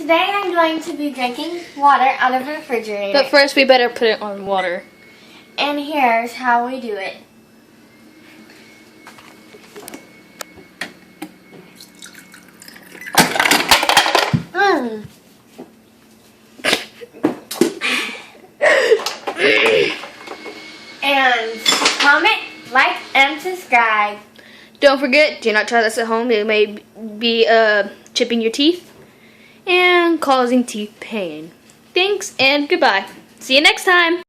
today I'm going to be drinking water out of the refrigerator. But first we better put it on water. And here's how we do it. And comment, like, and subscribe. Don't forget, do not try this at home. It may be chipping your teeth and causing teeth pain. Thanks and goodbye. See you next time.